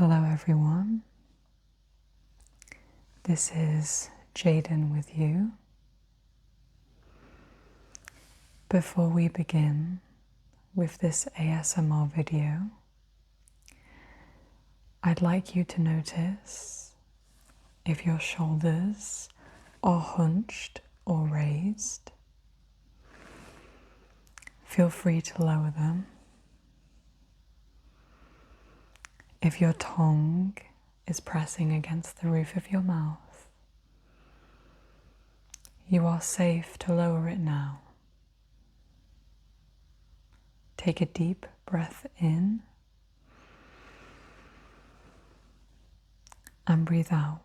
Hello everyone, this is Jaden with you. Before we begin with this ASMR video, I'd like you to notice if your shoulders are hunched or raised. Feel free to lower them. If your tongue is pressing against the roof of your mouth, you are safe to lower it now. Take a deep breath in and breathe out.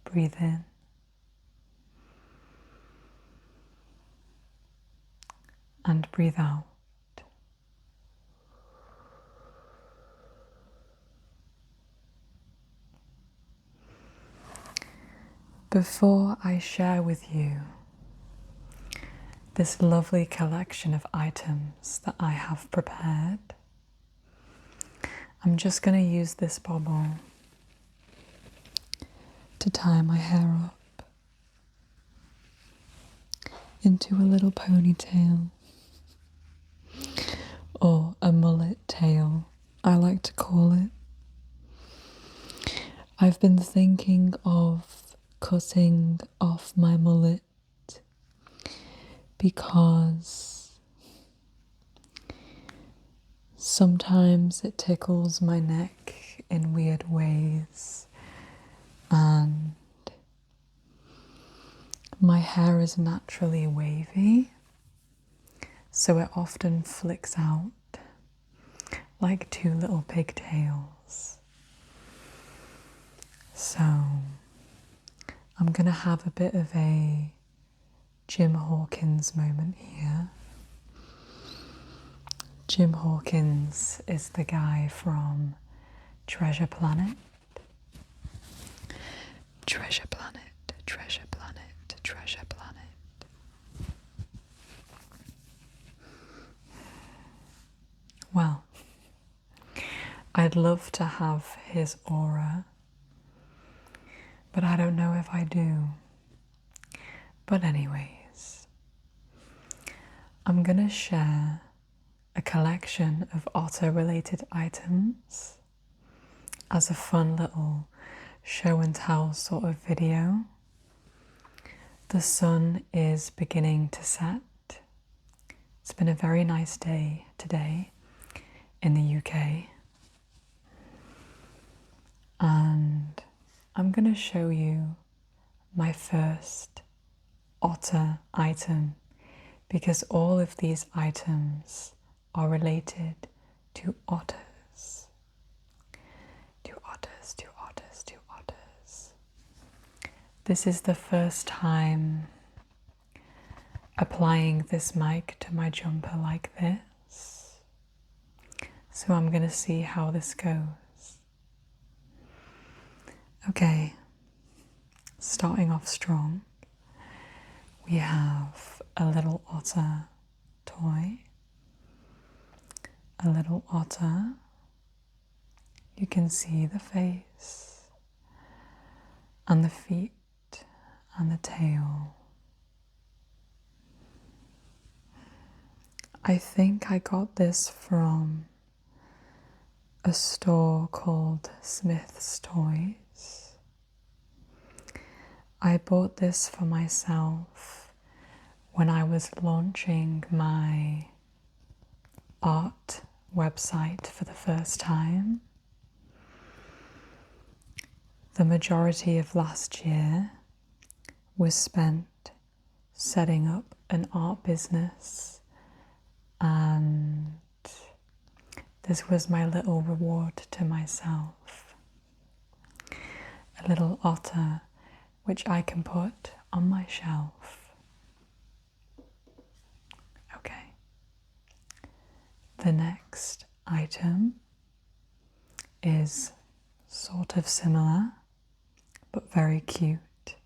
Breathe in and breathe out. Before I share with you this lovely collection of items that I have prepared, I'm just going to use this bobble to tie my hair up into a little ponytail, or a mullet tail, I like to call it. I've been thinking of cutting off my mullet because sometimes it tickles my neck in weird ways, and my hair is naturally wavy, so it often flicks out like two little pigtails. So I'm gonna have a bit of a Jim Hawkins moment here. Jim Hawkins is the guy from Treasure Planet. Treasure Planet, Treasure Planet, Treasure Planet. Well, I'd love to have his aura, but I don't know if I do. But anyways, I'm gonna share a collection of otter-related items as a fun little show and tell sort of video. The sun is beginning to set. It's been a very nice day today in the UK. And I'm going to show you my first otter item, because all of these items are related to otters. To otters, to otters, to otters. This is the first time applying this mic to my jumper like this, so I'm going to see how this goes. Okay, starting off strong, we have a little otter toy. A little otter. You can see the face and the feet and the tail. I think I got this from a store called Smith's Toys. I bought this for myself when I was launching my art website for the first time. The majority of last year was spent setting up an art business, and this was my little reward to myself. A little otter which I can put on my shelf. Okay. The next item is sort of similar, but very cute.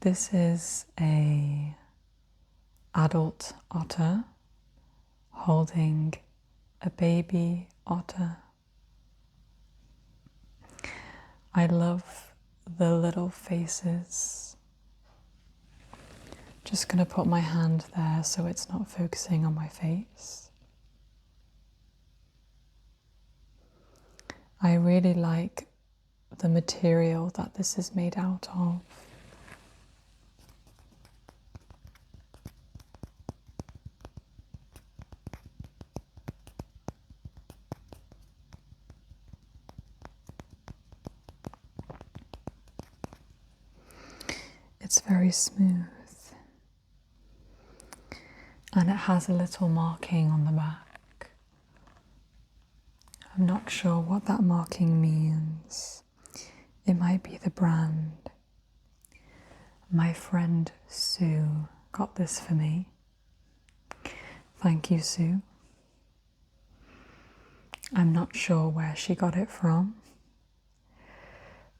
This is a adult otter holding a baby otter. I love the little faces. Just going to put my hand there so it's not focusing on my face. I really like the material that this is made out of. It's very smooth, and it has a little marking on the back. I'm not sure what that marking means. It might be the brand. My friend Sue got this for me. Thank you, Sue. I'm not sure where she got it from,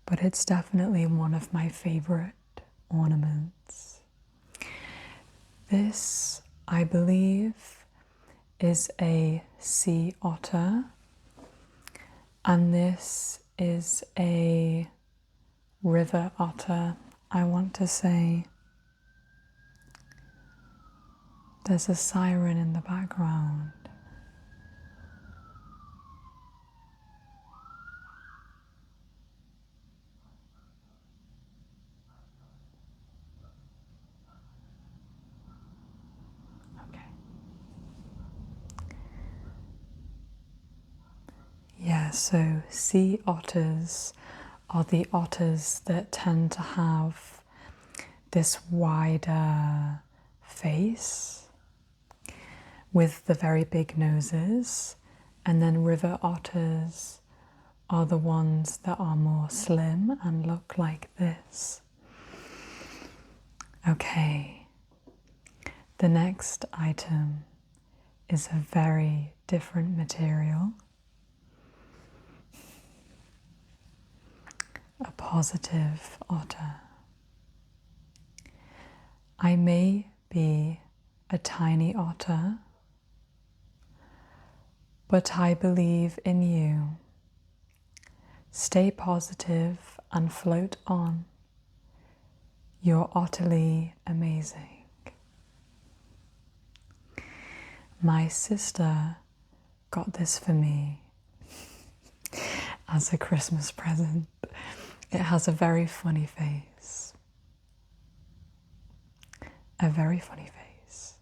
but it's definitely one of my favorite ornaments. This, I believe, is a sea otter, and this is a river otter. I want to say there's a siren in the background. Yeah, so sea otters are the otters that tend to have this wider face with the very big noses, and then river otters are the ones that are more slim and look like this. Okay, the next item is a very different material. A positive otter. I may be a tiny otter, but I believe in you. Stay positive and float on. You're utterly amazing. My sister got this for me as a Christmas present. It has a very funny face. A very funny face.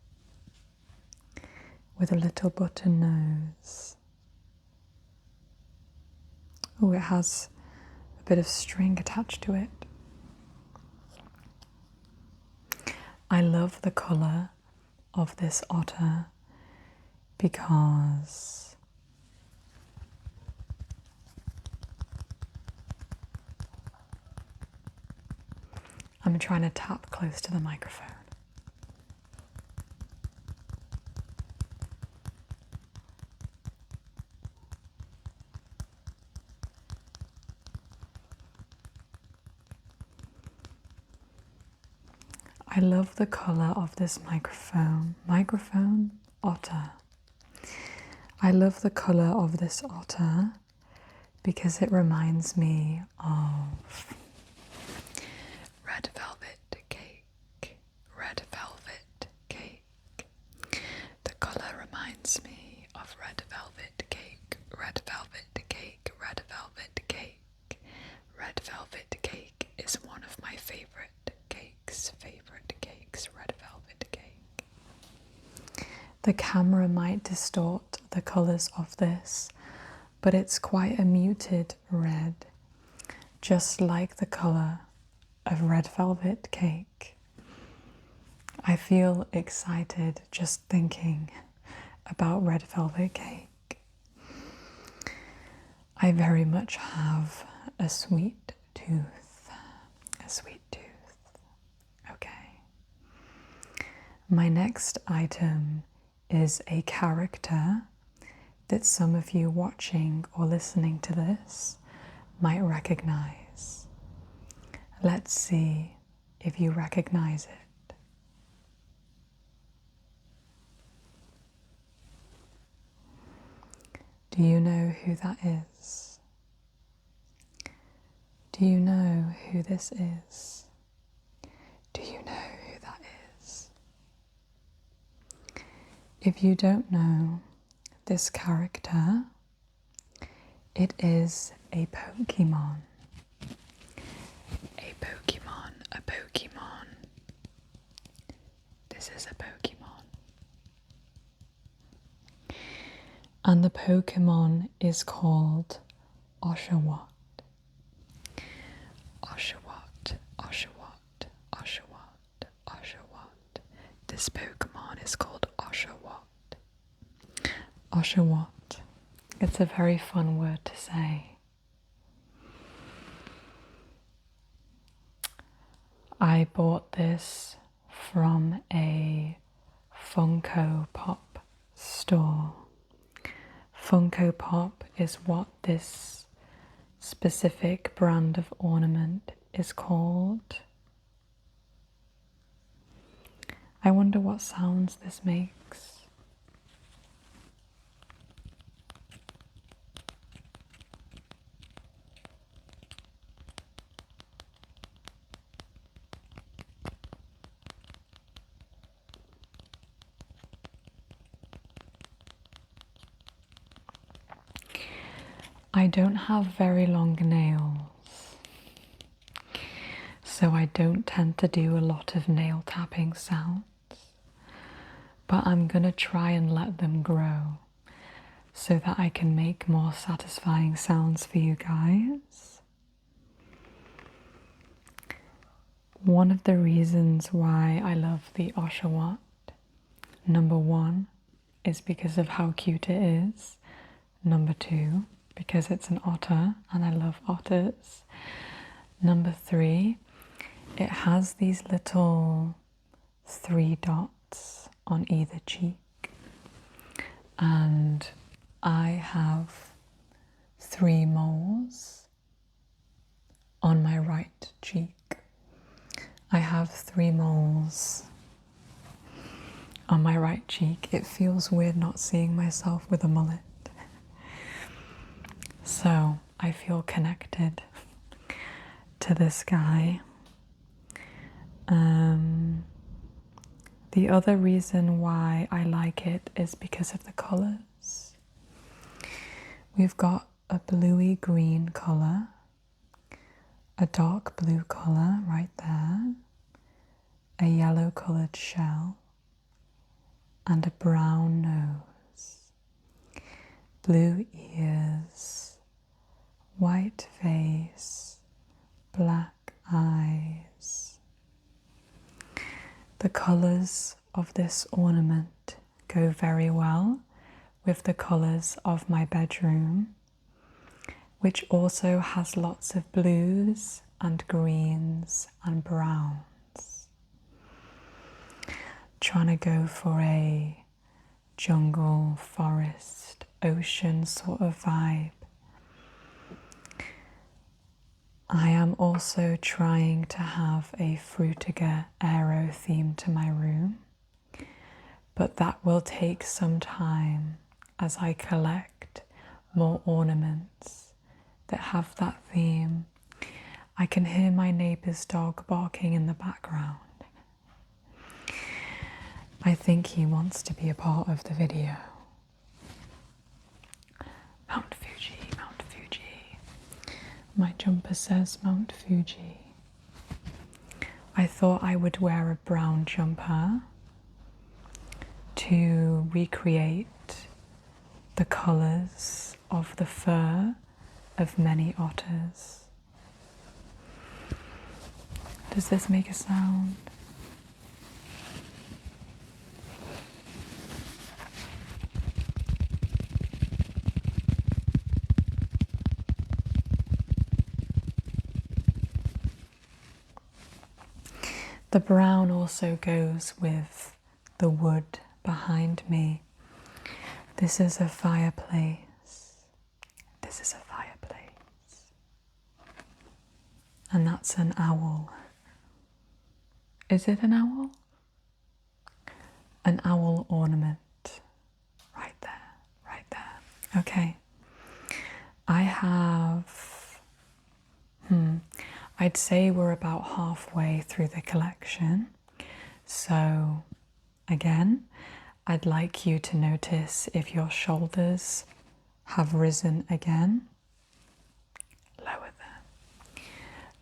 With a little button nose. Oh, it has a bit of string attached to it. I love the colour of this otter because I'm trying to tap close to the microphone. I love the colour of this microphone. Microphone otter. I love the colour of this otter because it reminds me of red velvet cake. Red velvet cake. The colour reminds me of red velvet cake. Red velvet cake. Red velvet cake. Red velvet cake is one of my favourite cakes. Red velvet cake. The camera might distort the colours of this, but it's quite a muted red, just like the colour of red velvet cake. I feel excited just thinking about red velvet cake. I very much have a sweet tooth. A sweet tooth. Okay. My next item is a character that some of you watching or listening to this might recognize. Let's see if you recognize it. Do you know who that is? Do you know who this is? Do you know who that is? If you don't know this character, it is a Pokemon. A Pokemon, a Pokemon. This is a Pokemon. And the Pokemon is called Oshawott. Oshawott, Oshawott, Oshawott, Oshawott. This Pokemon is called Oshawott. Oshawott. It's a very fun word to say. I bought this from a Funko Pop store. Funko Pop is what this specific brand of ornament is called. I wonder what sounds this makes. I don't have very long nails, so I don't tend to do a lot of nail tapping sounds, but I'm gonna try and let them grow so that I can make more satisfying sounds for you guys. One of the reasons why I love the Oshawott, number one, is because of how cute it is. Number two, because it's an otter and I love otters. Number three, it has these little 3 dots on either cheek, and I have 3 moles on my right cheek. I have 3 moles on my right cheek. It feels weird not seeing myself with a mullet. So I feel connected to this guy. The other reason why I like it is because of the colours. We've got a bluey green colour, a dark blue colour right there, a yellow coloured shell, and a brown nose, blue ears, white face, black eyes. The colours of this ornament go very well with the colours of my bedroom, which also has lots of blues and greens and browns. Trying to go for a jungle, forest, ocean sort of vibe. I am also trying to have a Frutiger Aero theme to my room, but that will take some time as I collect more ornaments that have that theme. I can hear my neighbour's dog barking in the background. I think he wants to be a part of the video. Mount Fuji, Mount Fuji. My jumper says Mount Fuji. I thought I would wear a brown jumper to recreate the colours of the fur of many otters. Does this make a sound? The brown also goes with the wood behind me. This is a fireplace. This is a fireplace. And that's an owl. Is it an owl? An owl ornament. Right there, right there. Okay, I'd say we're about halfway through the collection. So again, I'd like you to notice if your shoulders have risen again. Lower them.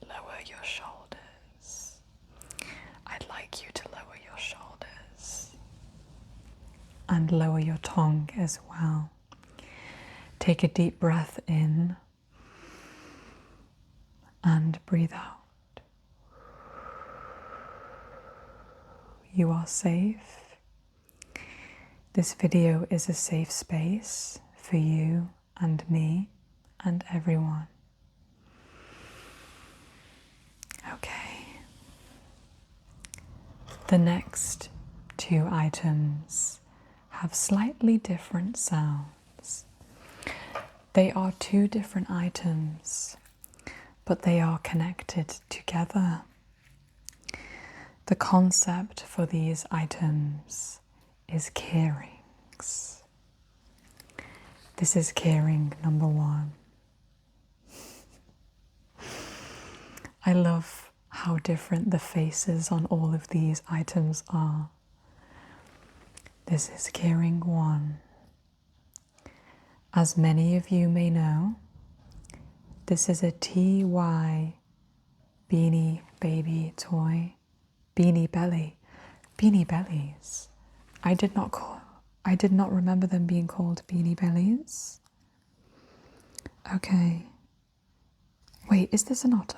Lower your shoulders. I'd like you to lower your shoulders. And lower your tongue as well. Take a deep breath in and breathe out. You are safe. This video is a safe space for you and me and everyone. Okay. The next two items have slightly different sounds. They are two different items, but they are connected together. The concept for these items is keyrings. This is keyring number 1. I love how different the faces on all of these items are. This is keyring 1. As many of you may know, this is a TY Beanie Baby toy. Beanie Belly. Beanie Bellies. I did not remember them being called Beanie Bellies. Okay. Wait, is this an otter?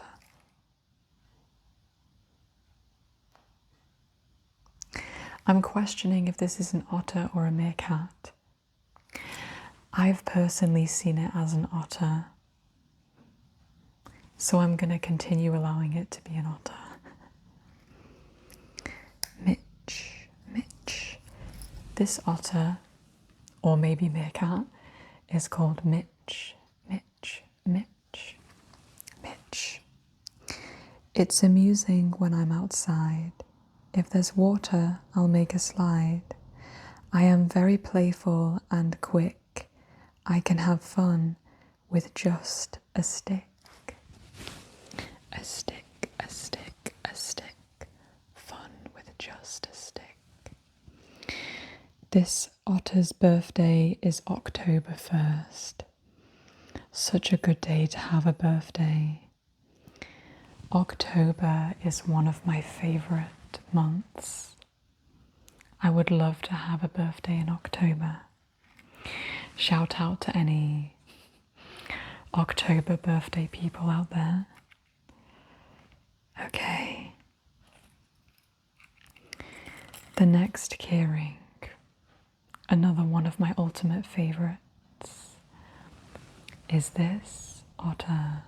I'm questioning if this is an otter or a meerkat. I've personally seen it as an otter, so I'm going to continue allowing it to be an otter. Mitch. This otter, or maybe meerkat, is called Mitch. It's amusing when I'm outside. If there's water, I'll make a slide. I am very playful and quick. I can have fun with just a stick. A stick. Fun with just a stick. This otter's birthday is October 1st. Such a good day to have a birthday. October is one of my favourite months. I would love to have a birthday in October. Shout out to any October birthday people out there. Okay. The next keyring, another one of my ultimate favourites, is this otter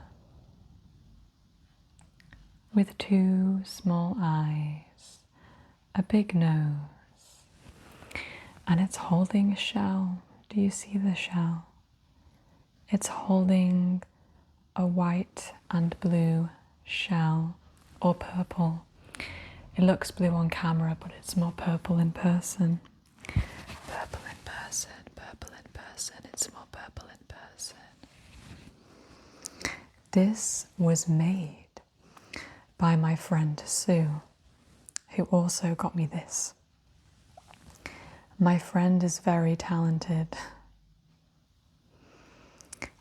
with 2 small eyes, a big nose, and it's holding a shell. Do you see the shell? It's holding a white and blue shell, or purple. It looks blue on camera, but it's more purple in person. Purple in person, it's more purple in person. This was made by my friend Sue, who also got me this. My friend is very talented.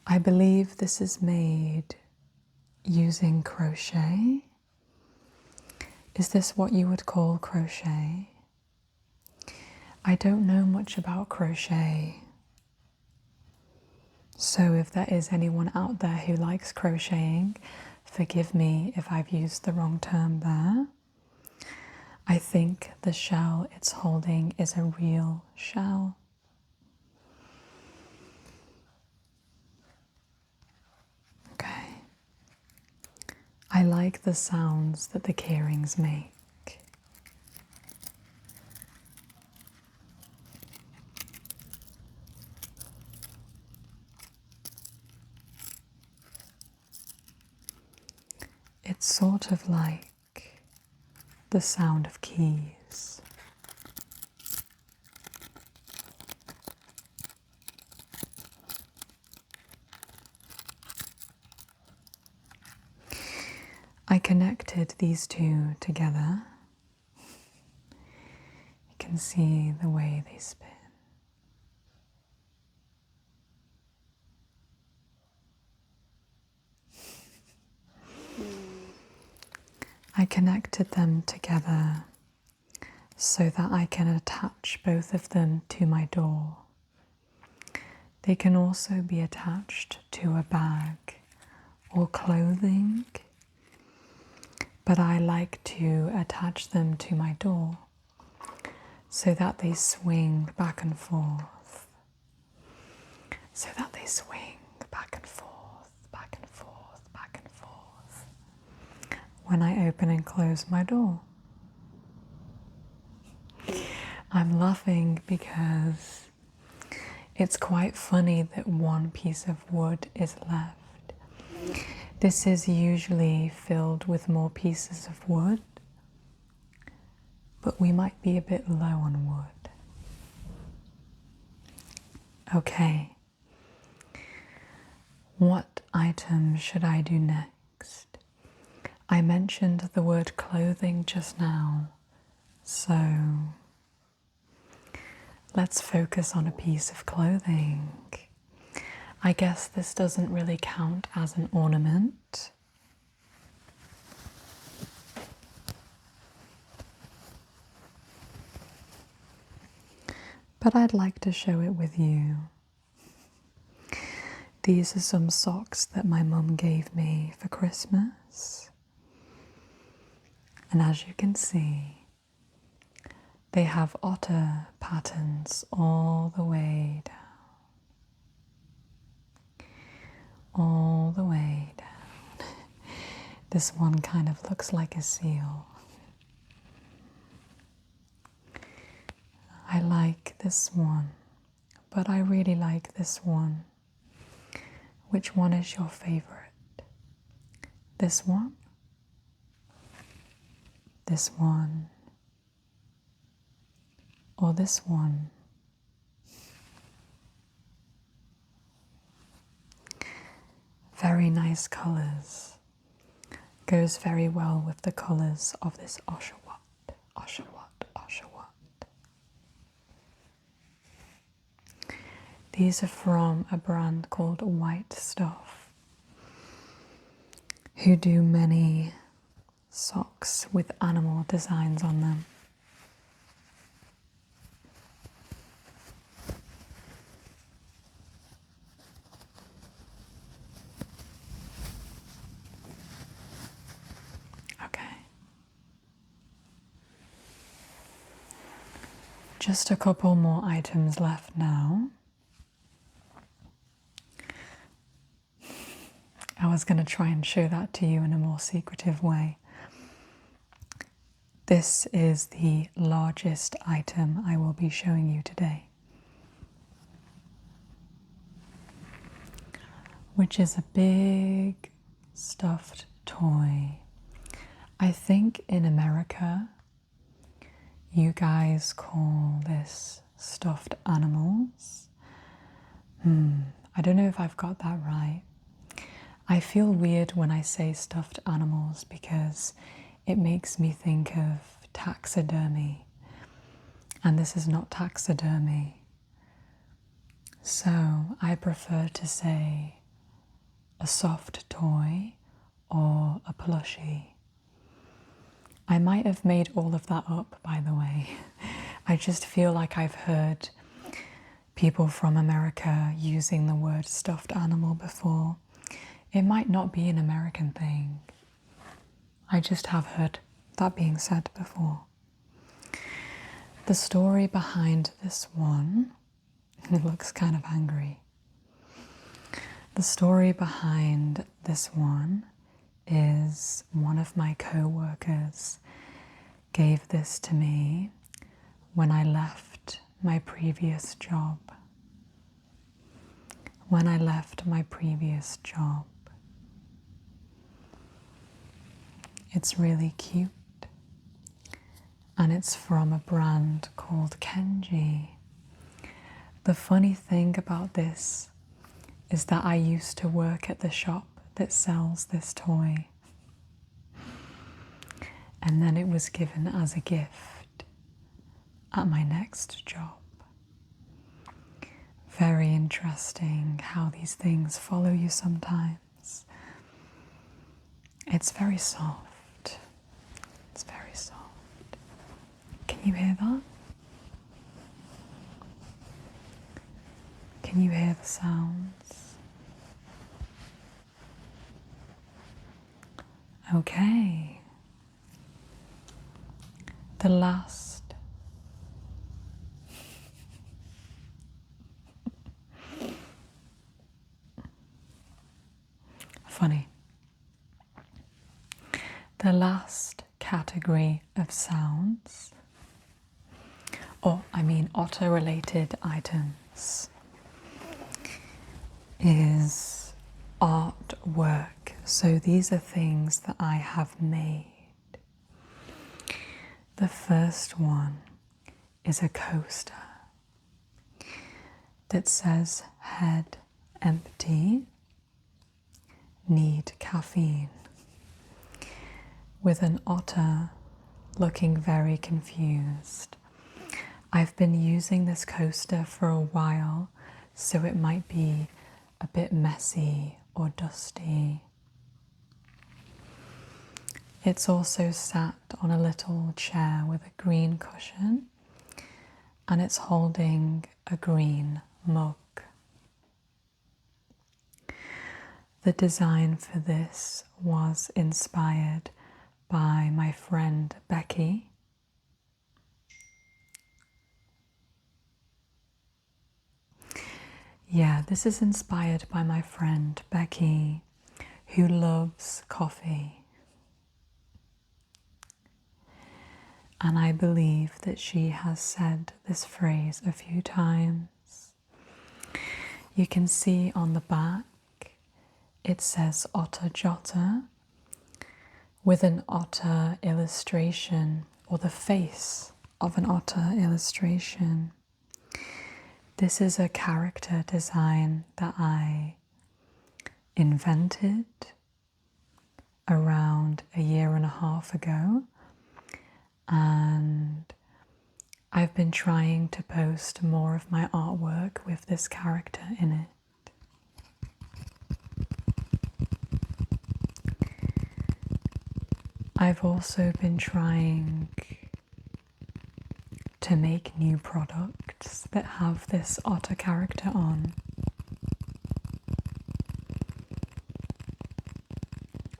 I believe this is made using crochet. Is this what you would call crochet? I don't know much about crochet. So if there is anyone out there who likes crocheting, forgive me if I've used the wrong term there. I think the shell it's holding is a real shell. Okay. I like the sounds that the keyrings make. It's sort of like the sound of keys. connected these two together. You can see the way they spin. I connected them together so that I can attach both of them to my door. They can also be attached to a bag or clothing, but I like to attach them to my door so that they swing back and forth. So that they swing back and forth, back and forth, back and forth when I open and close my door. I'm laughing because it's quite funny that one piece of wood is left. This is usually filled with more pieces of wood, but we might be a bit low on wood. Okay, what item should I do next? I mentioned the word clothing just now, so let's focus on a piece of clothing. I guess this doesn't really count as an ornament. But I'd like to show it with you. These are some socks that my mum gave me for Christmas. And as you can see, they have otter patterns all the way down. All the way down. This one kind of looks like a seal. I like this one, but I really like this one. Which one is your favorite? This one? This one? Or this one? Very nice colours. Goes very well with the colours of this oshawott. Oshawott, oshawott. These are from a brand called White Stuff, who do many socks with animal designs on them. Just a couple more items left now. I was going to try and show that to you in a more secretive way. This is the largest item I will be showing you today, which is a big stuffed toy. I think in America, you guys call this stuffed animals. I don't know if I've got that right. I feel weird when I say stuffed animals because it makes me think of taxidermy, and this is not taxidermy. So I prefer to say a soft toy or a plushie. I might have made all of that up, by the way. I just feel like I've heard people from America using the word stuffed animal before. It might not be an American thing. I just have heard that being said before. The story behind this one, it looks kind of angry. The story behind this one is one of my co-workers gave this to me when I left my previous job. When I left my previous job. It's really cute, and it's from a brand called Kenji. The funny thing about this is that I used to work at the shop that sells this toy. and then it was given as a gift at my next job. Very interesting how these things follow you sometimes. It's very soft. It's very soft. Can you hear that? Can you hear the sounds? Okay. The last funny. The last category of sounds, or I mean otter related items, is artwork. So these are things that I have made. The first one is a coaster that says head empty, need caffeine, with an otter looking very confused. I've been using this coaster for a while, so it might be a bit messy or dusty. It's also sat on a little chair with a green cushion, and it's holding a green mug. The design for this was inspired by my friend Becky. Yeah, this is inspired by my friend Becky, who loves coffee. And I believe that she has said this phrase a few times. You can see on the back it says Otter Jotter, with an otter illustration, or the face of an otter illustration. This is a character design that I invented around a year and a half ago, and I've been trying to post more of my artwork with this character in it. I've also been trying to make new products that have this otter character on.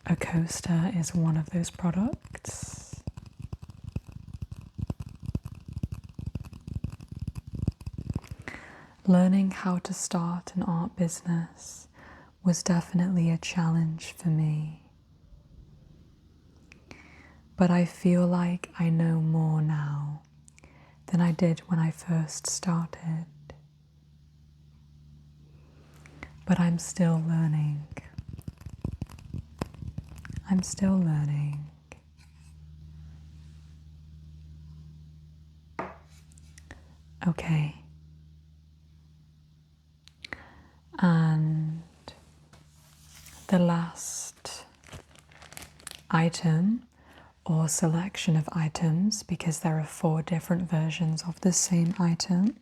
A coaster is one of those products. Learning how to start an art business was definitely a challenge for me. But I feel like I know more now than I did when I first started. But I'm still learning. I'm still learning. Okay. And the last item, or selection of items, because there are 4 different versions of the same item,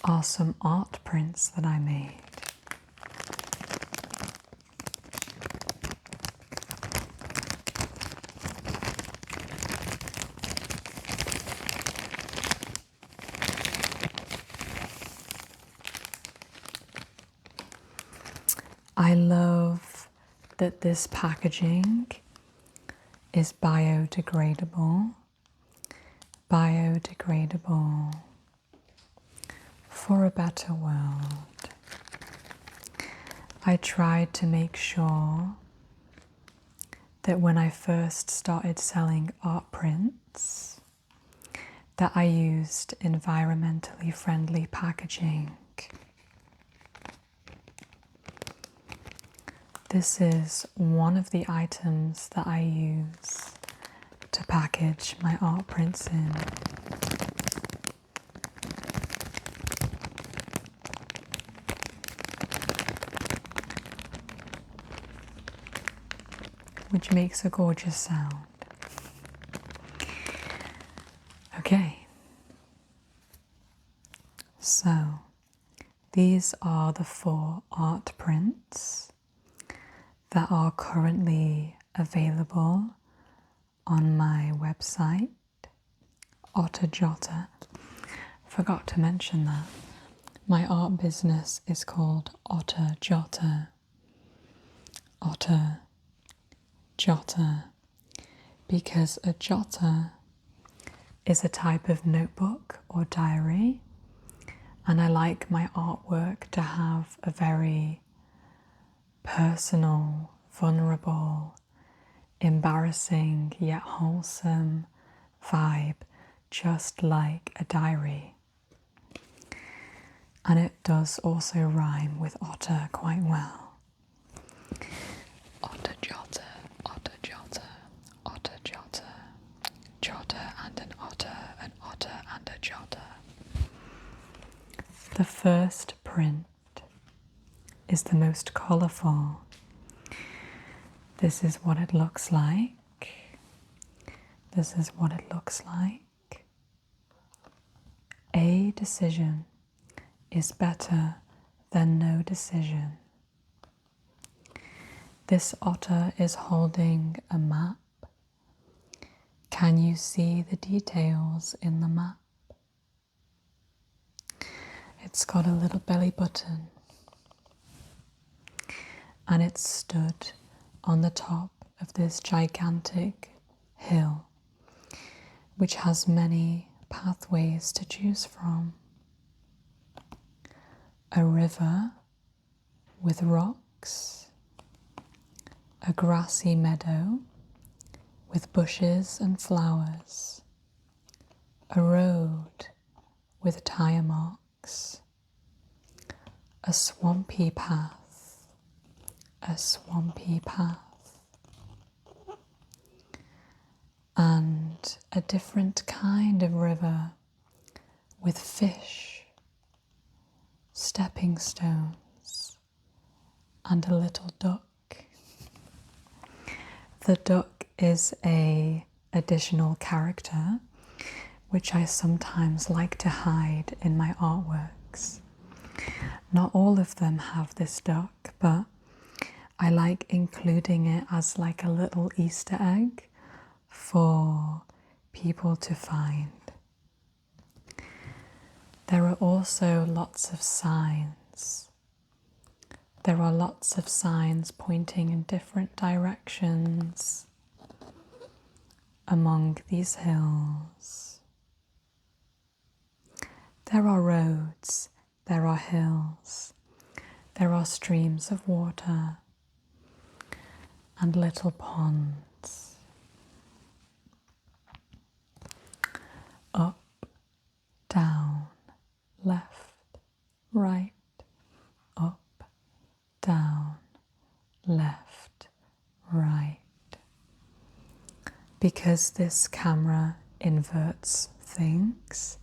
are some art prints that I made. I love that this packaging is biodegradable. Biodegradable for a better world. I tried to make sure that when I first started selling art prints, that I used environmentally friendly packaging. This is one of the items that I use to package my art prints in. Which makes a gorgeous sound. Okay, so these are the 4 art prints that are currently available on my website, Otter. Forgot to mention that. My art business is called Otter. Otter, because a jotter is a type of notebook or diary, and I like my artwork to have a very personal, vulnerable, embarrassing yet wholesome vibe, just like a diary. And it does also rhyme with otter quite well. Otter jotter, otter jotter, otter jotter, jotter and an otter and a jotter. The first print is the most colourful. This is what it looks like. This is what it looks like. A decision is better than no decision. This otter is holding a map. Can you see the details in the map? It's got a little belly button, and it's stood on the top of this gigantic hill, which has many pathways to choose from. A river with rocks, a grassy meadow with bushes and flowers, a road with tire marks, a swampy path, and a different kind of river with fish, stepping stones, and a little duck. The duck is an additional character which I sometimes like to hide in my artworks. Not all of them have this duck, but I like including it as like a little Easter egg for people to find. There are also lots of signs. There are lots of signs pointing in different directions among these hills. There are roads, there are hills, there are streams of water and little ponds. Up, down, left, right, up, down, left, right. Because this camera inverts things,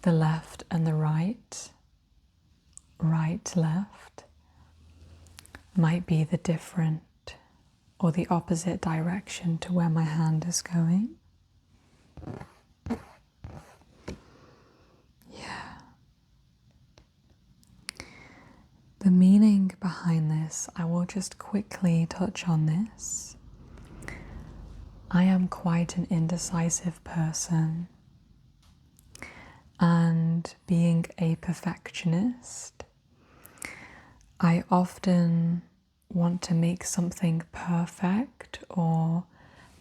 the left and the right, right, left, might be the different or the opposite direction to where my hand is going. Yeah. The meaning behind this, I will just quickly touch on this. I am quite an indecisive person, and being a perfectionist, I often want to make something perfect or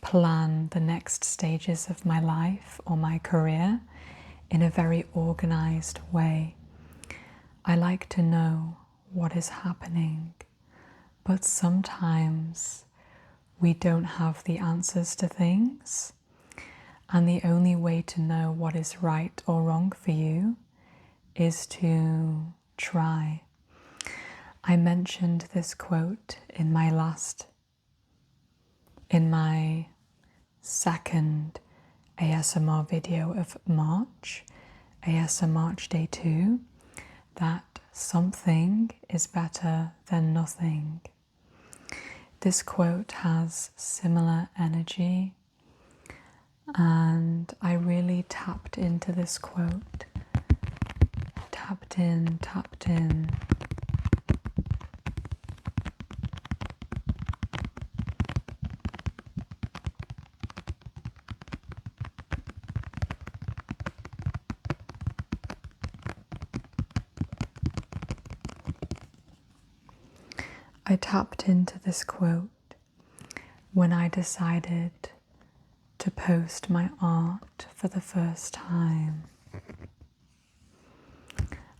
plan the next stages of my life or my career in a very organized way. I like to know what is happening, but sometimes we don't have the answers to things, and the only way to know what is right or wrong for you is to try. I mentioned this quote in my second ASMR video of March, ASMaRch Day 2, that something is better than nothing. This quote has similar energy, and I really tapped into this quote. Tapped in, tapped in. I tapped into this quote when I decided to post my art for the first time.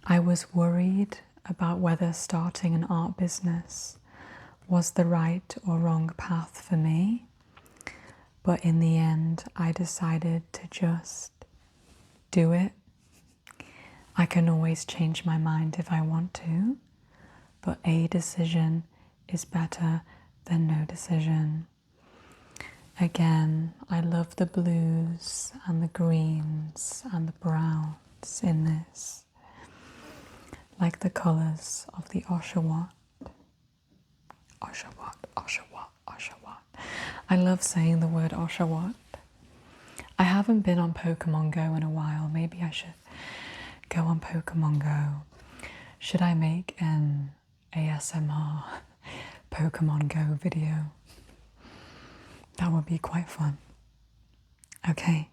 I was worried about whether starting an art business was the right or wrong path for me, but in the end I decided to just do it. I can always change my mind if I want to, but a decision is better than no decision. Again, I love the blues and the greens and the browns in this, like the colours of the Oshawott. Oshawott, Oshawott, Oshawott. I love saying the word Oshawott. I haven't been on Pokemon Go in a while. Maybe I should go on Pokemon Go. Should I make an ASMR Pokemon Go video? That would be quite fun. Okay,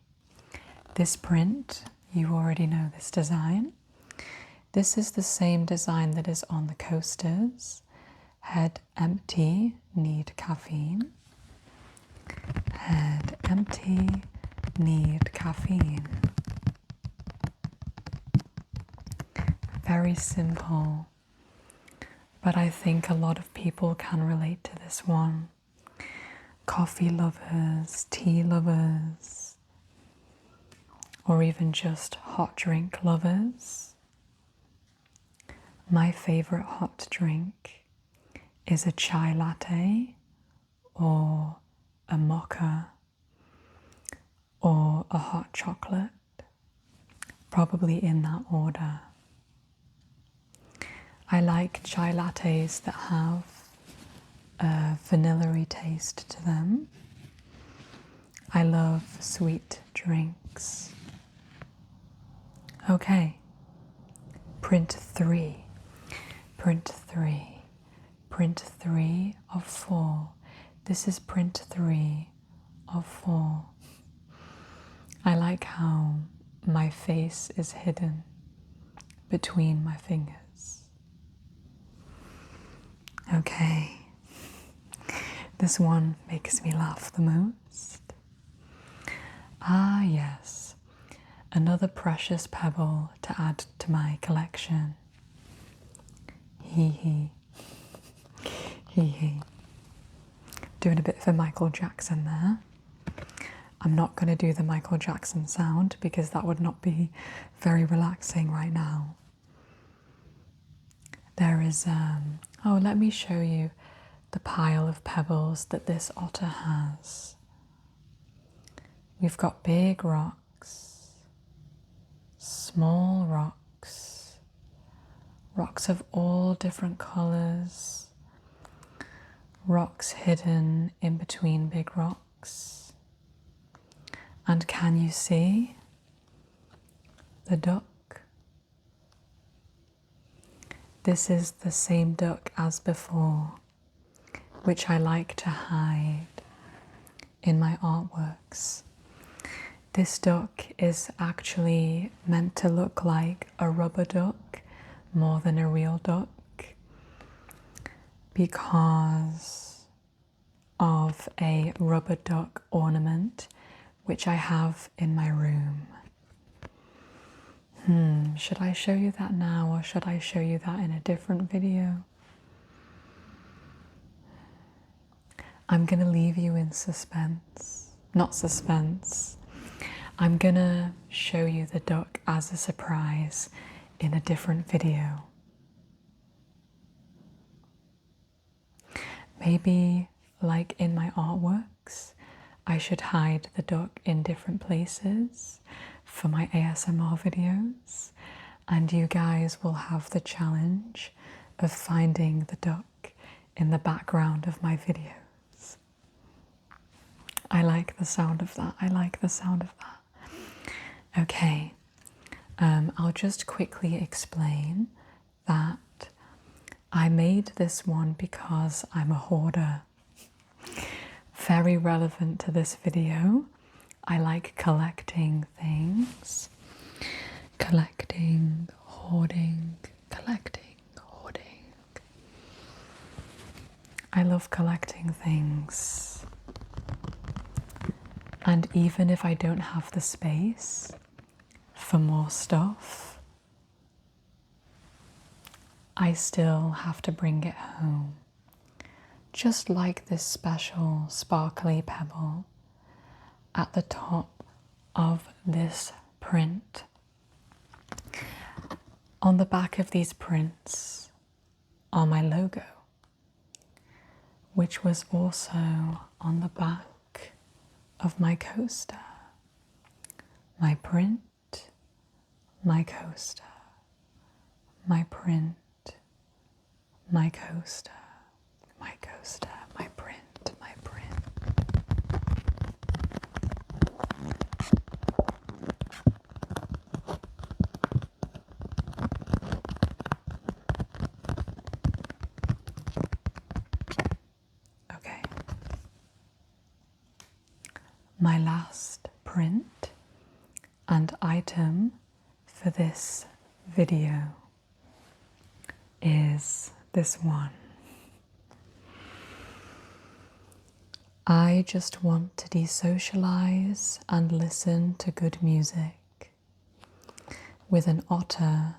this print, you already know this design. This is the same design that is on the coasters. Head empty, need caffeine. Head empty, need caffeine. Very simple, but I think a lot of people can relate to this one. Coffee lovers, tea lovers, or even just hot drink lovers. My favorite hot drink is a chai latte or a mocha or a hot chocolate, probably in that order. I like chai lattes that have a vanilla-y taste to them. I love sweet drinks. Okay, print 3, print 3, print 3 of 4. This is print 3 of 4. I like how my face is hidden between my fingers. Okay, this one makes me laugh the most. Ah yes, another precious pebble to add to my collection. Hee hee, hee hee. Doing a bit of a Michael Jackson there. I'm not going to do the Michael Jackson sound because that would not be very relaxing right now. There is, oh, let me show you the pile of pebbles that this otter has. We've got big rocks, small rocks, rocks of all different colours, rocks hidden in between big rocks. And can you see the duck? This is the same duck as before, which I like to hide in my artworks. This duck is actually meant to look like a rubber duck more than a real duck because of a rubber duck ornament which I have in my room. Should I show you that now or should I show you that in a different video? I'm gonna leave you in suspense. Not suspense. I'm gonna show you the duck as a surprise in a different video. Maybe, like in my artworks, I should hide the duck in different places for my ASMR videos, and you guys will have the challenge of finding the duck in the background of my videos. I like the sound of that. I like the sound of that. Okay, I'll just quickly explain that I made this one because I'm a hoarder. Very relevant to this video. I like collecting things. Collecting, hoarding, collecting, hoarding. I love collecting things. And even if I don't have the space for more stuff, I still have to bring it home. Just like this special sparkly pebble at the top of this print. On the back of these prints are my logo, which was also on the back of my coaster. My print, my coaster, my print, my coaster, my coaster, my print, my print. Okay. My last print and item for this video is this one. I just want to desocialize and listen to good music with an otter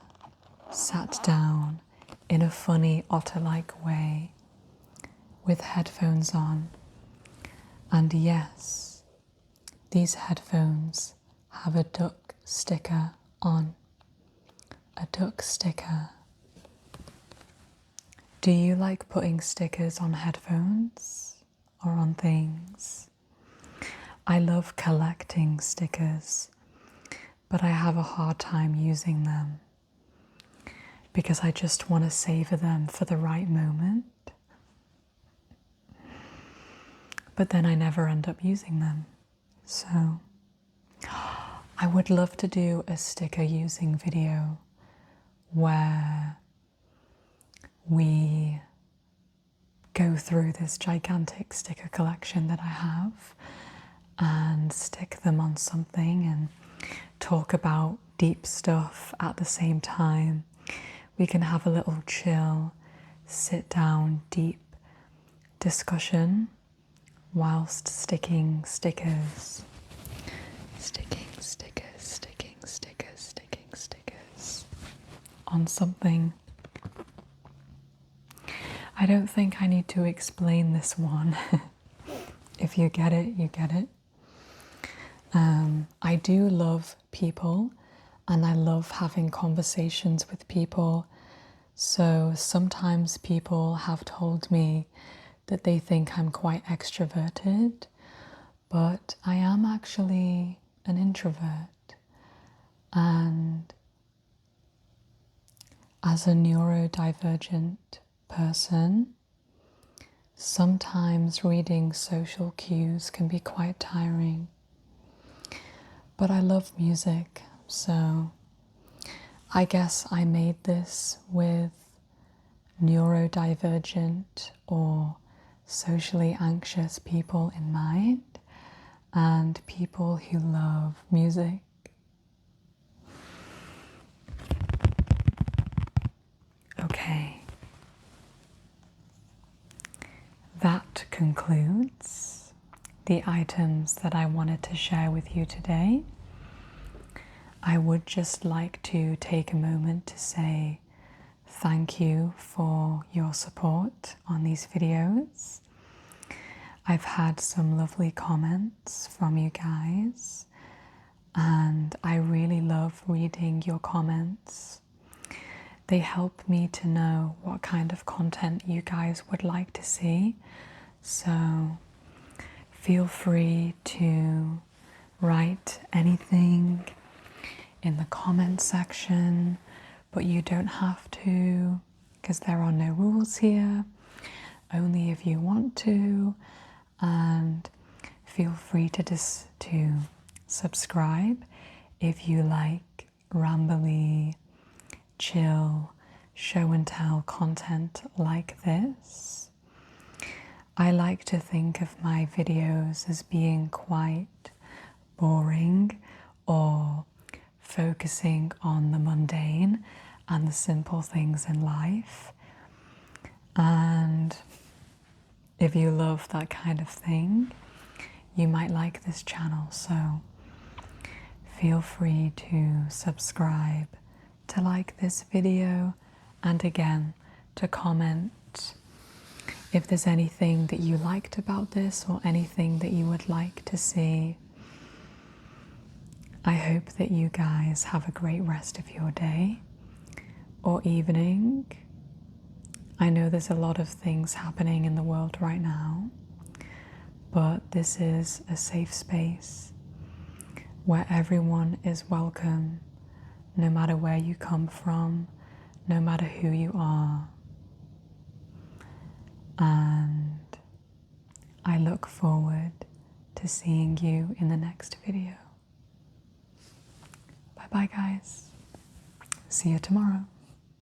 sat down in a funny otter-like way with headphones on. And yes, these headphones have a duck sticker on. A duck sticker. Do you like putting stickers on headphones or on things? I love collecting stickers, but I have a hard time using them because I just want to savor them for the right moment. But then I never end up using them. So I would love to do a sticker using video where we go through this gigantic sticker collection that I have and stick them on something and talk about deep stuff at the same time. We can have a little chill, sit down, deep discussion whilst sticking stickers. Sticking stickers, sticking stickers, sticking stickers on something. I don't think I need to explain this one. If you get it, you get it. I do love people and I love having conversations with people. So sometimes people have told me that they think I'm quite extroverted, but I am actually an introvert. And as a neurodivergent person, sometimes reading social cues can be quite tiring. But I love music, so I guess I made this with neurodivergent or socially anxious people in mind and people who love music. Okay. That concludes the items that I wanted to share with you today. I would just like to take a moment to say thank you for your support on these videos. I've had some lovely comments from you guys, and I really love reading your comments. They help me to know what kind of content you guys would like to see. So feel free to write anything in the comment section, but you don't have to, because there are no rules here, only if you want to. And feel free to subscribe if you like rambly, chill, show and tell content like this. I like to think of my videos as being quite boring or focusing on the mundane and the simple things in life. And if you love that kind of thing, you might like this channel. So feel free to subscribe, to like this video, and again, to comment if there's anything that you liked about this or anything that you would like to see. I hope that you guys have a great rest of your day or evening. I know there's a lot of things happening in the world right now, but this is a safe space where everyone is welcome, no matter where you come from, no matter who you are. And I look forward to seeing you in the next video. Bye bye, guys. See you tomorrow.